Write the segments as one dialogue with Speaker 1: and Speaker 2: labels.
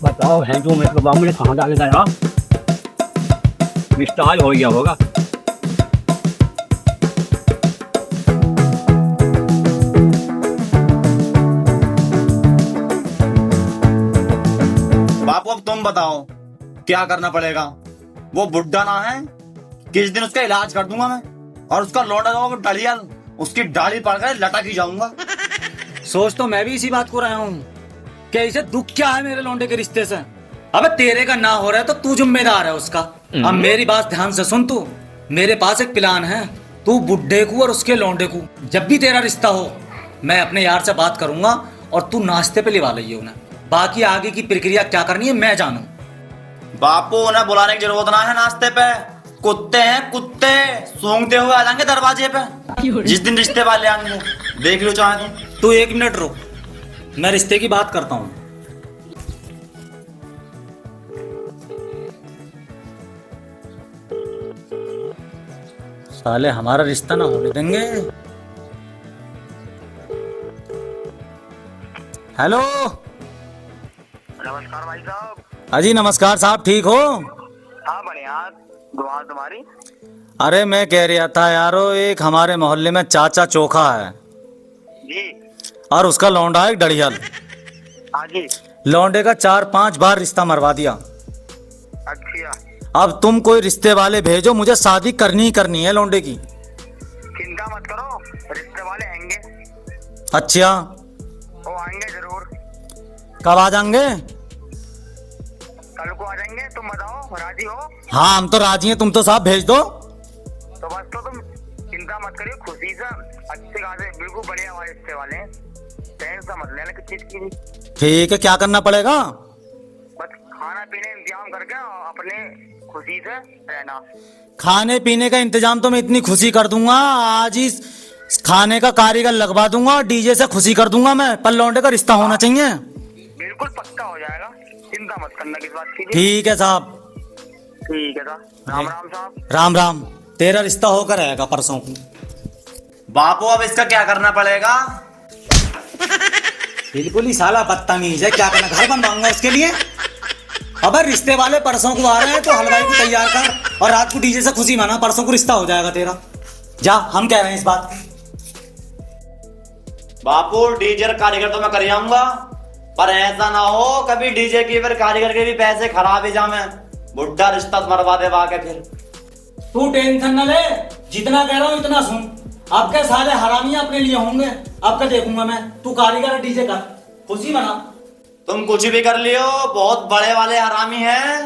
Speaker 1: बताओ है जो मेरे बाबू ने कहाँ डाले गया। मिस्टाल हो गया होगा।
Speaker 2: बापू अब तुम बताओ क्या करना पड़ेगा। वो बुढ़ा ना है, किस दिन उसका इलाज कर दूंगा मैं, और उसका लौटा जाओ वो डलिया, उसकी डाली पड़कर लटक ही जाऊंगा।
Speaker 3: सोच तो मैं भी इसी बात को रहा हूँ कि इसे दुख क्या है मेरे लौंडे के रिश्ते से। अबे तेरे का ना हो रहा है तो तू जिम्मेदार है उसका। अब मेरी बात ध्यान से सुन तू। मेरे पास एक प्लान है। तू बुड्ढे को और उसके लौंडे को जब भी तेरा रिश्ता हो, मैं अपने यार से बात करूंगा और तू नाश्ते पे लिवा लिये उन्हें। बाकी आगे की प्रक्रिया क्या करनी है मैं जानू।
Speaker 2: बापू उन्हें बुलाने की जरूरत ना है नाश्ते पे। कुत्ते हैं कुत्ते, सूंघते हुए आ जाएंगे दरवाजे पे जिस दिन रिश्ते वाले आएंगे। देख लो चाहे
Speaker 3: तू 1 मिनट रुक, मैं रिश्ते की बात करता हूँ। साले हमारा रिश्ता ना होने देंगे। हेलो।
Speaker 4: नमस्कार भाई साहब।
Speaker 3: अजी नमस्कार साहब, ठीक हो?
Speaker 4: हाँ बढ़िया, दुआ तुम्हारी।
Speaker 3: अरे मैं कह रहा था यारो, एक हमारे मोहल्ले में चाचा चोखा है
Speaker 4: जी।
Speaker 3: और उसका लौंडा है डड़ियल।
Speaker 4: हाँ जी।
Speaker 3: लौंडे का 4-5 बार रिश्ता मरवा दिया।
Speaker 4: अच्छा,
Speaker 3: अब तुम कोई रिश्ते वाले भेजो, मुझे शादी करनी ही करनी है लौंडे की।
Speaker 4: चिंता मत करो, रिश्ते वाले आएंगे।
Speaker 3: अच्छा,
Speaker 4: वो आएंगे जरूर।
Speaker 3: कब आ जाएंगे?
Speaker 4: कल को आ जाएंगे। तुम बताओ राजी हो?
Speaker 3: हाँ हम तो राजी हैं, तुम तो साहब भेज दो।
Speaker 4: तो बस तो तुम चिंता मत करिए, खुशी से अच्छे खासे बिल्कुल बढ़िया हमारे रिश्ते वाले हैं। टेंशन मत लेना किस चीज की।
Speaker 3: ठीक है, क्या करना पड़ेगा?
Speaker 4: बस खाना पीने इंतजाम करके अपने खुशी से रहना।
Speaker 3: खाने पीने का इंतजाम तो मैं इतनी खुशी कर दूंगा, आज ही खाने का कारीगर लगवा दूंगा और डीजे से खुशी कर दूंगा मैं, पर लौंडे का रिश्ता होना चाहिए।
Speaker 4: बिल्कुल पक्का हो जाएगा, चिंता मत करना किस बात की।
Speaker 3: ठीक है साहब।
Speaker 4: ठीक है साहब, राम राम साहब।
Speaker 3: राम राम। तेरा रिश्ता होकर रहेगा परसों को।
Speaker 2: बापू अब इसका क्या करना पड़ेगा।
Speaker 3: बिल्कुल ही साला बदतमीज है, क्या करना, घर बनवाऊंगा उसके लिए। अबे रिश्ते वाले परसों को आ रहे हैं तो हलवाई को तैयार कर और रात को डीजे से खुशी मना, परसों को रिश्ता हो जाएगा तेरा। जा, हम कह रहे हैं इस बात।
Speaker 2: बापू डीजे कारीगर तो मैं कर आऊंगा, पर ऐसा ना हो कभी डीजे की फिर कारीगर के भी पैसे खराब ही जामे, बुढ़ा रिश्ता मरवा दे वाके फिर।
Speaker 3: तू टेंशन न ले, जितना कह रहा हूँ इतना सुन। आपके सारे हरामी अपने लिए होंगे, आपका देखूंगा मैं। तू कारीगर डीजे कर, खुशी मना।
Speaker 2: तुम कुछ भी कर लियो, बहुत बड़े वाले हरामी हैं।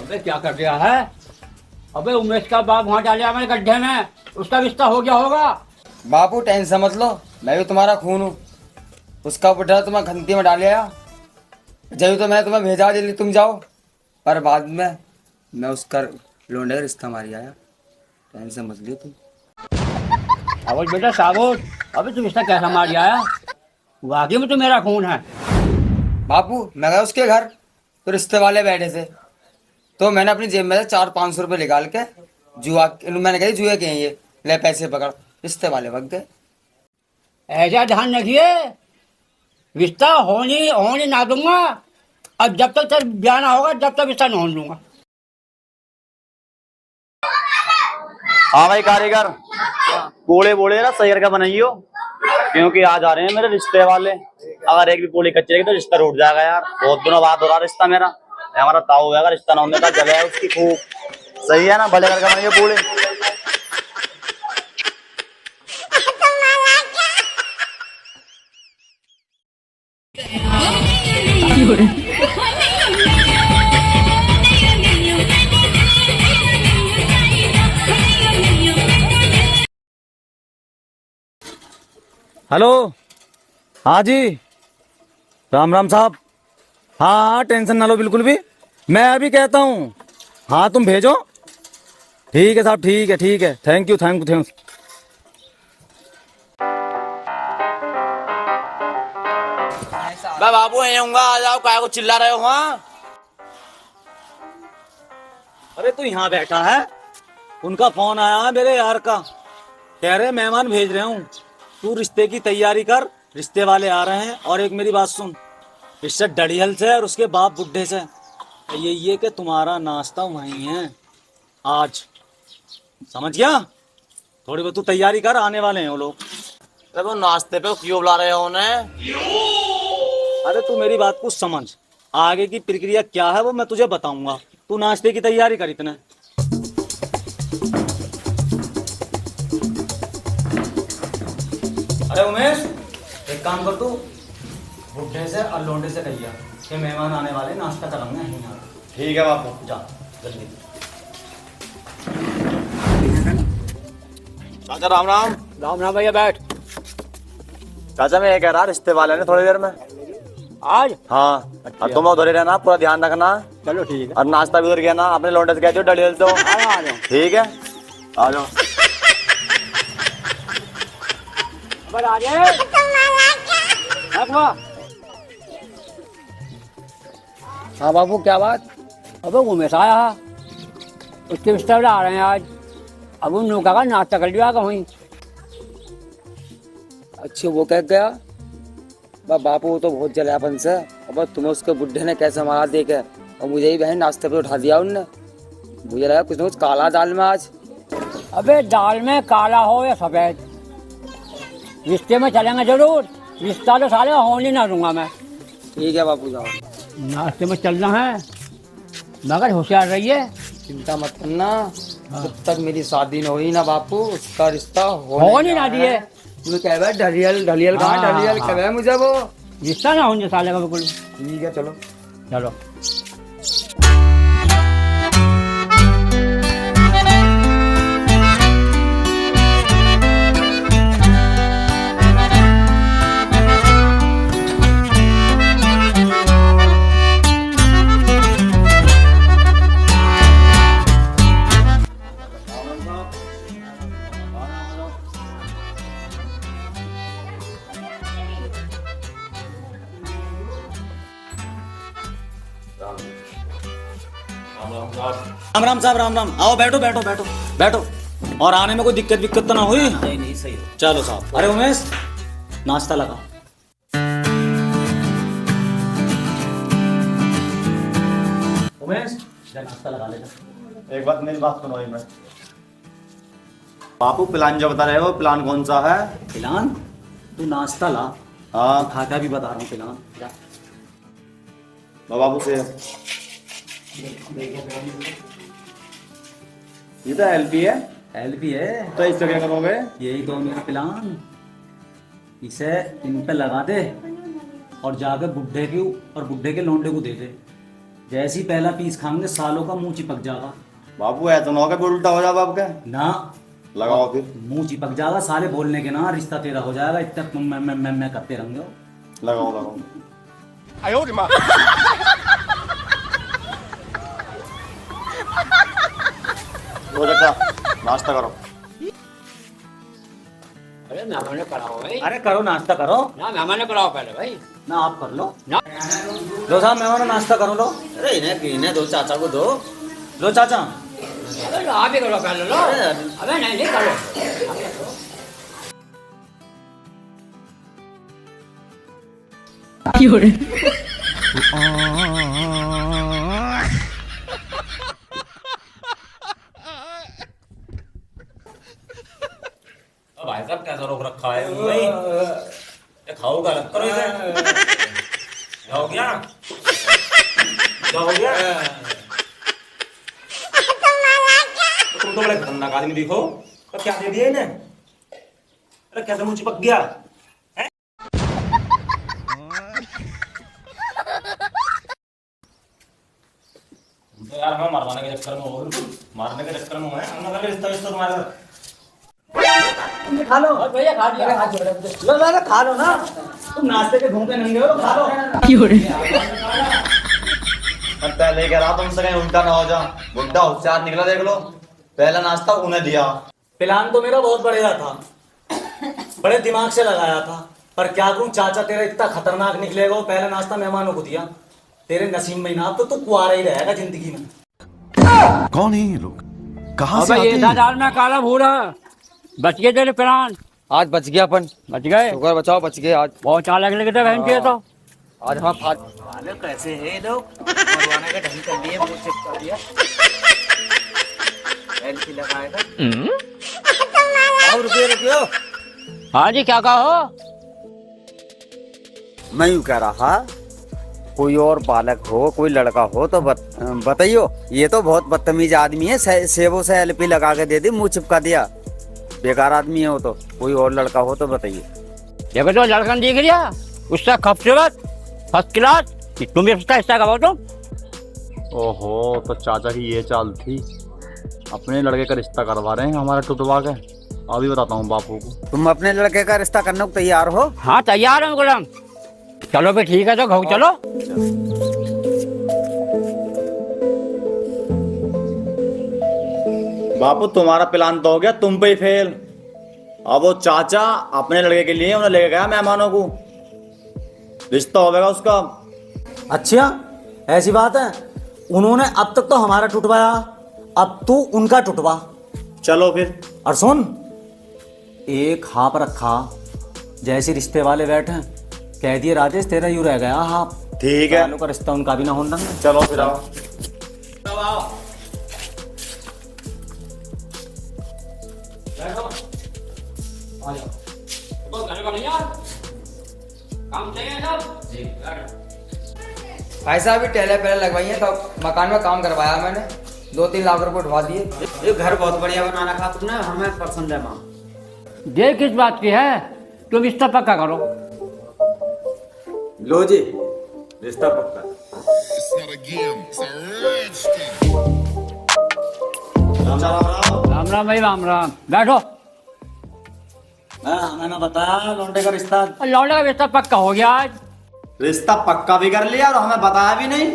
Speaker 1: अबे क्या कर दिया है। अबे उमेश का बाप वहाँ डाले हमारे गड्ढे में, उसका रिश्ता हो गया होगा।
Speaker 5: बापू टेंशन मत लो, मैं भी तुम्हारा खून हूँ। उसका बुढ़ा तुम्हें घंटी में डाल आया, जब तो मैं तुम्हें भेजा दिल्ली तुम जाओ, पर बाद में मैं उसका लौंडे का रिश्ता मारी आया। टेंशन मत लियो तुम।
Speaker 1: साबुत बेटा साबुत, अबे तुम रिश्ता कैसा मार आया। वाकई में तो मेरा खून है।
Speaker 5: बापू मैं गया उसके घर तो रिश्ते वाले बैठे थे, तो मैंने अपनी जेब में से 400-500 रुपये निकाल के मैंने कही जुए के हैं ये, ले पैसे पकड़। रिश्ते वाले भग गए।
Speaker 1: ऐसा ध्यान रखिए, रिश्ता होने ना दूंगा। अब जब तक तेरा ब्याह ना होगा जब तक रिश्ता नहीं होने दूंगा।
Speaker 2: हाँ भाई कारीगर, पूड़े बोले ना सही करके बनाइयो, क्योंकि आज आ रहे हैं मेरे रिश्ते वाले। अगर एक भी पूड़ी कच्ची रहेगी तो रिश्ता टूट जाएगा यार। बहुत दिनों बाद हो रहा रिश्ता मेरा। हमारा ताऊ है, रिश्ता ना होने का जगह है उसकी खूब। सही है ना, भले करके बनाइए पूड़े।
Speaker 3: हेलो। हाँ जी, राम राम साहब। हाँ हाँ टेंशन ना लो बिल्कुल भी, मैं अभी कहता हूँ। हाँ तुम भेजो। ठीक है साहब, ठीक है ठीक है, thank you thank you thank you.
Speaker 2: बाबू आऊंगा, आ जाओ, काय को चिल्ला रहे हो वहाँ।
Speaker 3: अरे तू यहाँ बैठा है, उनका फोन आया है मेरे यार का कह रहे मेहमान भेज रहे हूँ, तू रिश्ते की तैयारी कर, रिश्ते वाले आ रहे हैं। और एक मेरी बात सुन, इससे डड़ियल से और उसके बाप बुड्ढे से ये कि तुम्हारा नाश्ता वहीं है आज, समझ गया? थोड़ी बहुत तू तैयारी कर, आने वाले हैं वो लोग।
Speaker 2: अरे वो नाश्ते पे क्यों बुला रहे हो उन्हें?
Speaker 3: अरे तू मेरी बात को समझ, आगे की प्रक्रिया क्या है वो मैं तुझे बताऊंगा। तू नाश्ते की तैयारी कर इतने। अरे उमेश, एक काम कर, तू बुड्ढे से और लोंडे से कहिए कि मेहमान आने वाले, नाश्ता करेंगे यहीं यहाँ।
Speaker 2: ठीक है बापू।
Speaker 3: जा जल्दी।
Speaker 2: चाचा राम राम।
Speaker 1: राम राम भैया, बैठ।
Speaker 2: चाचा मैं ये कह रहा, रिश्ते वाले ने थोड़ी देर में।
Speaker 1: आज
Speaker 2: हाँ, और तुम उधर ही रहना, पूरा ध्यान रखना।
Speaker 1: चलो ठीक है।
Speaker 2: और नाश्ता भी उधर किया ना, अपने लौंडे से कहते हो डलियल तो।
Speaker 1: आ जाओ।
Speaker 2: ठीक है, आ जाओ।
Speaker 1: अब आ जाए।
Speaker 5: हाँ बापू, क्या बात?
Speaker 1: अब उमेश आया है, उसके रिश्तेदार आ रहे हैं आज। अब उन लोगों का नाश्ता कर लिया वहीं।
Speaker 5: अच्छे, वो कह गया बापू, वो तो बहुत जलापन से। अब तुम्हें उसके बुढ़े ने कैसे मारा देखे, और मुझे ही बहन नाश्ते पे उठा दिया उनने। मुझे लगा कुछ ना कुछ काला दाल में आज।
Speaker 1: अबे दाल में काला हो या सफेद, रिश्ते में चलेंगे जरूर। रिश्ता तो साले होने ना दूंगा मैं।
Speaker 5: ठीक है बापू, जाओ।
Speaker 1: नाश्ते में चलना है, मगर होशियार रहिए।
Speaker 5: चिंता मत करना, जब तक मेरी शादी न हुई ना बापू, उसका रिश्ता
Speaker 1: होने ना दिए।
Speaker 5: तू कह रहा है ढलियल ढलियल, कहाँ
Speaker 1: हाँ,
Speaker 5: ढलियल
Speaker 1: हाँ।
Speaker 5: कह रहा है मुझे वो।
Speaker 1: रिश्ता ना होने साले का बिल्कुल।
Speaker 5: ठीक है, चलो।
Speaker 1: चलो।
Speaker 3: राम राम साहब, राम राम। आओ बैठो बैठो बैठो बैठो। और आने में कोई दिक्कत विक्कत तो ना हुई? नहीं नहीं, सही हो। चलो साहब। अरे उमेश, नाश्ता लगा। उमेश, जा नाश्ता लगा ले जा।
Speaker 2: एक बात, मेरी बात सुनो एक मिनट। बापू प्लान जो बता रहे हो, प्लान कौन सा है?
Speaker 3: प्लान? तू नाश्ता ला।
Speaker 2: हाँ,
Speaker 3: खाता भी बता रहा हूँ प्लान। जा।
Speaker 2: बाबू से ये तो एलपी है।
Speaker 3: एलपी है
Speaker 2: तो इससे क्या करोगे?
Speaker 3: यही तो मेरा प्लान। इसे इन पे लगा दे और जाकर बुड्ढे की और बुड्ढे के लौंडे को दे दे। जैसे ही पहला पीस खाएंगे, सालों का मुंह चिपक जाएगा।
Speaker 2: बापू ऐसा ना होगा कि उल्टा हो जाए बाप के।
Speaker 3: ना
Speaker 2: लगाओ फिर।
Speaker 3: मुंह चिपक जाएगा, साले बोलने के ना, रिश्ता तेरा हो जाएगा। इतना तुम मैं करते रहेंगे।
Speaker 2: लगाओ लगाओ। लो चाचा, नाश्ता करो।
Speaker 1: अरे मेहमान ने कराओ भाई।
Speaker 3: अरे करो, नाश्ता करो
Speaker 1: ना, मेहमान ने कराओ पहले भाई।
Speaker 3: ना। आप कर लो
Speaker 1: ना।
Speaker 3: लो साहब, मेहमान नाश्ता करो। लो।
Speaker 2: अरे इन्हें दो, चाचा को दो।
Speaker 3: लो चाचा।
Speaker 1: अरे आप ही करो पहले। लो। अबे नहीं नहीं, करो।
Speaker 3: भाई साहब कैसा रोक रखा है भाई? ये खाओ, गलत करो इसे। क्या हो गया? क्या हो गया? तुम तो बड़े खतरनाक आदमी दिखो। तो क्या दे दिया इन्हें? अरे कैसे मुंह चिपक गया? तो यार हमें मरवाने के चक्कर में हो, मारने के चक्कर में है। हम अगर रिश्ता तुम्हारा खा लो।
Speaker 1: और भैया खा लिया।
Speaker 3: लो लो खा लो ना। तुम नाश्ते के घूमते नहीं हो, खा लो।
Speaker 2: मैं पहले कह रहा तुमसे कहीं उल्टा ना हो जा। बुड्ढा होशियार निकला, देख लो। पहला नाश्ता उन्हें दिया।
Speaker 3: प्लान तो मेरा बहुत बढ़िया था, बड़े दिमाग से लगाया था। पर क्या करूं चाचा, तेरा इतना खतरनाक निकलेगा। वो पहला नाश्ता मेहमानों को दिया। तेरे नसीब में ना, तो तू कुआरा ही रहेगा जिंदगी में।
Speaker 6: कौन है ये लोग? कहाँ से
Speaker 1: अबे
Speaker 6: आते
Speaker 1: ये
Speaker 6: हैं?
Speaker 1: था दाल में काला भूरा। बच गए तेरे प्लान।
Speaker 5: आज बच गया अपन।
Speaker 1: बच गए।
Speaker 5: शुक्र बचाओ बच गए आज।
Speaker 1: बहुत चालाक लगे थे बहन के तो।
Speaker 5: आज हम फाट
Speaker 3: कैसे है लोग मरवाने का ढंग कर लिए, मुंह चिपका दिया। एलपी लगाएगा। और रुपये
Speaker 1: हाँ जी, क्या कहो?
Speaker 6: मैं यूँ कह रहा, कोई और बालक हो, कोई लड़का हो तो बताइयो। ये तो बहुत बदतमीज आदमी है, सेबों से एलपी लगा के दे दी, मुंह चिपका दिया। बेकार आदमी है वो तो। कोई और लड़का हो तो बताइए।
Speaker 1: देखो तो लड़का दिख लिया, उसका खूबसूरत फर्स्ट क्लास, तुम भी उसका हिस्सा करो तुम।
Speaker 2: ओहो, तो चाचा की ये चाल थी, अपने लड़के का रिश्ता करवा रहे हैं हमारा टुटवा के। अभी बताता हूँ बापू को।
Speaker 6: तुम अपने लड़के का रिश्ता करने को तैयार हो?
Speaker 1: हाँ तैयार है गुलाम। चलो भी ठीक है, तो घर चलो।
Speaker 2: बापू तुम्हारा प्लान तो हो गया, तुम पे ही फेल। अब वो चाचा अपने लड़के के लिए उन्हें लेके गया मेहमानों को, रिश्ता होगा उसका।
Speaker 3: अच्छा ऐसी बात है, उन्होंने अब तक तो हमारा टुटवाया, अब तू उनका टुटवा।
Speaker 2: चलो फिर।
Speaker 3: और सुन, एक हाप रखा, जैसे रिश्ते वाले बैठे कह दिए राजेश तेरा यूं रह गया हाप।
Speaker 2: ठीक है,
Speaker 3: वालों का रिश्ता उनका भी ना होना।
Speaker 2: चलो फिर आओ।
Speaker 5: ऐसा भी टेले पहले लगवाई है, तो मकान में काम करवाया मैंने, 2-3 लाख रुपए उठवा दिए।
Speaker 6: ये घर बहुत बढ़िया बना रखा तुमने, हमें पसंद है। माँ
Speaker 1: देर किस बात की है, तुम रिश्ता पक्का करो।
Speaker 6: लो जी, रिश्ता पक्का।
Speaker 1: राम राम भाई, राम राम। बैठो।
Speaker 3: मैंने बताया लौंडे का रिश्ता।
Speaker 1: लौंडे का रिश्ता पक्का हो गया आज।
Speaker 2: रिश्ता पक्का भी कर लिया और हमें बताया भी नहीं।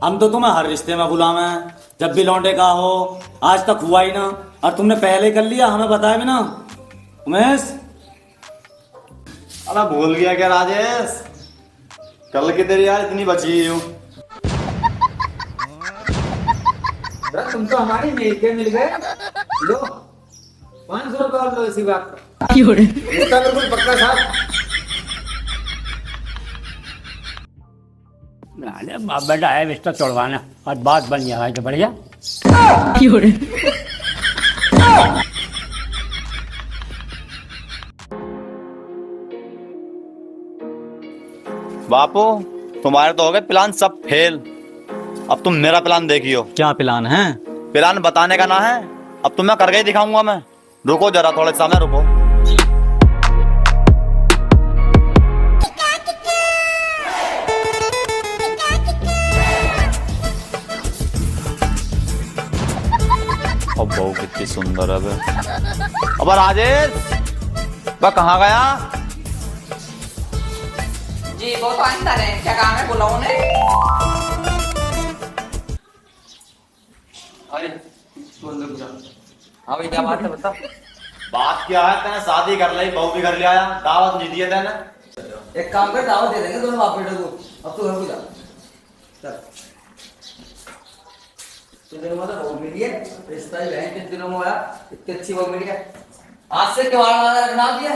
Speaker 3: हम तो तुम्हें हर रिश्ते में गुलाम है, जब भी लौंडे का हो, आज तक हुआ ही ना, और तुमने पहले कर लिया, हमें बताया भी ना। उमेश,
Speaker 2: अरे भूल गया क्या राजेश, कल की तेरी यार इतनी बची हूँ।
Speaker 5: तुम तो हमारी मिल गए। लो 500 रुपये और लो, इसी बात का रिश्ता बिल्कुल पक्का साहब।
Speaker 1: अरे बाप बेटा है, रिश्ता तोड़वाना और बात बन गया है तो बढ़िया।
Speaker 2: बापू तुम्हारे तो हो गए प्लान सब फेल, अब तुम मेरा प्लान देखियो।
Speaker 3: क्या प्लान है?
Speaker 2: प्लान बताने का ना है, अब तुम्हें करके ही दिखाऊंगा मैं। रुको जरा, थोड़ा समय रुको। अब बहू कितनी सुंदर है बे। अब राजेश वह कहाँ गया?
Speaker 7: जी वो तो अंदर है, क्या काम है, बुलाओ उन्हें।
Speaker 5: अरे बोल दो। हाँ भाई क्या बात है, बता।
Speaker 2: बात क्या है, तेने शादी कर ली, बहू भी कर लिया, दावत नहीं दिया तेने।
Speaker 5: एक काम कर, दावत दे देंगे दोनों बाप बेटे को। अब तो घर को जा। चल तेरे मतलब बहू मिली है, रिश्ता ही बहन कितने दिनों में हुआ, इतनी अच्छी बहू मिली है। आज से किवाड़ वाला रखना दिया।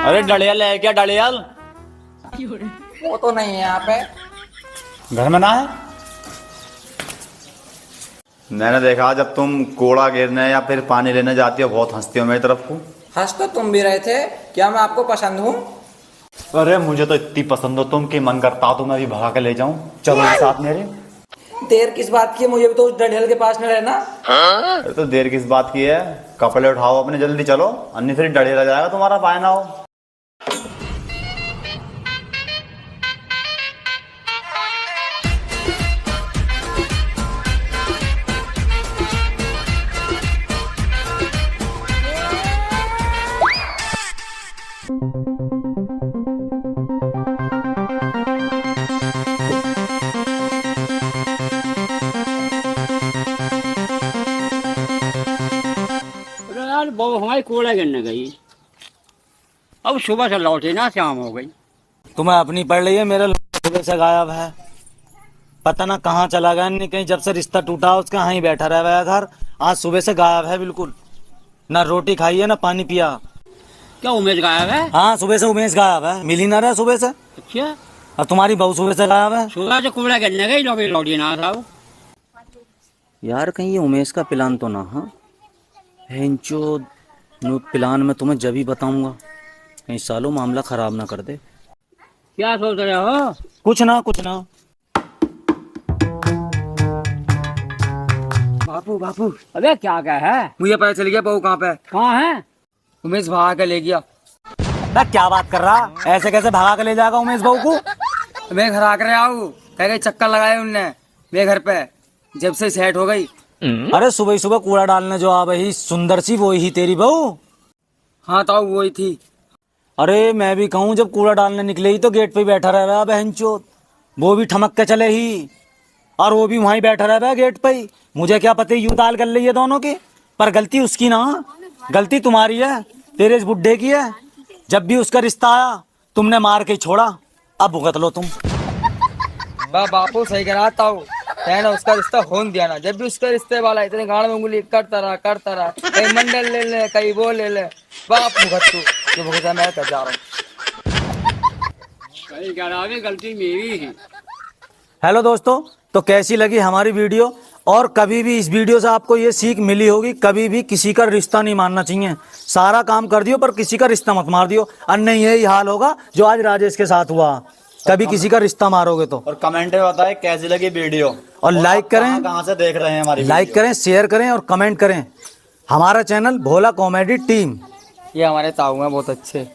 Speaker 2: अरे डलियाल है क्या, डलियाल?
Speaker 7: वो तो नहीं है यहाँ पे।
Speaker 2: घर में ना है? मैंने देखा जब तुम कूड़ा गिरने या फिर पानी लेने जाती हो बहुत हंसती हो मेरी तरफ को।
Speaker 7: हंस तो तुम भी रहे थे, क्या मैं आपको पसंद हूँ?
Speaker 2: अरे मुझे तो इतनी पसंद हो तुम कि मन करता हो तो मैं भी भगा के ले जाऊं। चलो साथ मेरे।
Speaker 7: देर किस बात की है, मुझे भी तो उस डंडेल के पास में रहना।
Speaker 2: अरे तो देर किस बात की है, कपड़े उठाओ अपने, जल्दी चलो, अन्य फिर डरे रह जाएगा तुम्हारा पाए ना हो।
Speaker 1: अरे यार बहू हमारी कूड़ा गिरने गई, अब सुबह से लौटे ना, शाम हो गई।
Speaker 3: तुम्हें अपनी पड़ रही है, मेरा सुबह से गायब है, पता ना कहाँ चला गया, नहीं कहीं जब से रिश्ता टूटा उसका यहीं बैठा रह गया घर, आज सुबह से गायब है बिल्कुल, ना रोटी खाई है ना पानी पिया।
Speaker 1: क्या उमेश गायब है?
Speaker 3: हाँ सुबह से उमेश गायब है, मिल ही ना रहा सुबह से।
Speaker 1: अच्छा,
Speaker 3: और तुम्हारी बहू सुबह से गायब है।
Speaker 1: सुबह से कूड़ा गिरने गई, लौटी ना साहब।
Speaker 3: यार कहीं ये उमेश का प्लान तो ना। हाँ हेंचो प्लान में तुम्हें जब ही बताऊंगा, कहीं सालों मामला खराब ना कर दे।
Speaker 1: क्या सोच रहे हो?
Speaker 3: कुछ ना कुछ ना।
Speaker 5: बापू बापू,
Speaker 1: अबे क्या है?
Speaker 5: मुझे पता चल गया बहू कहाँ पे है।
Speaker 1: कहाँ है?
Speaker 5: उमेश भगा के ले गया।
Speaker 3: क्या बात कर रहा, ऐसे कैसे भगा के ले जाएगा उमेश बहू को?
Speaker 5: मैं घर आकर आऊ, कह गए चक्कर लगाए उनने मेरे घर पे, जब से सेट हो गई।
Speaker 3: अरे सुबह सुबह कूड़ा डालने जो आ रही सुंदर सी, वो ही तेरी बहू?
Speaker 5: हाँ ताऊ वही थी।
Speaker 3: अरे मैं भी कहूँ, जब कूड़ा डालने निकले ही तो गेट पे बैठा रह रहा बहनचोद, वो भी ठमक के चले ही, और वो भी वहीं बैठा रह रहा है गेट पे ही। मुझे क्या पता यूं दाल कर रही है दोनों की, पर गलती उसकी ना, गलती तुम्हारी है, तेरे इस बुड्ढे की है। जब भी उसका रिश्ता आया तुमने मार के ही छोड़ा, अब भुगत लो तुम।
Speaker 5: बापू सही करा ताऊ, कहना उसका रिश्ता होने दिया ना, जब भी उसके रिश्ते वाला इतने गाड़ में उंगली करता रहा, कहीं मंडल ले ले, कहीं वो ले ले, बाप भुगत तू, जो भुगता मैं कर जा रहा हूँ।
Speaker 1: सही कह रहा है, गलती मेरी ही।
Speaker 3: हेलो दोस्तों, तो कैसी लगी हमारी वीडियो? और कभी भी इस वीडियो से आपको ये सीख मिली होगी, कभी भी किसी का रिश्ता नहीं मारना चाहिए। सारा काम कर दियो पर किसी का रिश्ता मत मार दियो, अन्य यही हाल होगा जो आज राजेश के साथ हुआ। कभी किसी का रिश्ता मारोगे तो।
Speaker 2: और कमेंट में बताएं कैसी लगी वीडियो,
Speaker 3: और लाइक करें,
Speaker 2: कहाँ से देख रहे हैं हमारी
Speaker 3: लाइक करें, शेयर करें और कमेंट करें। हमारा चैनल भोला कॉमेडी टीम।
Speaker 5: ये हमारे ताऊ हैं बहुत अच्छे।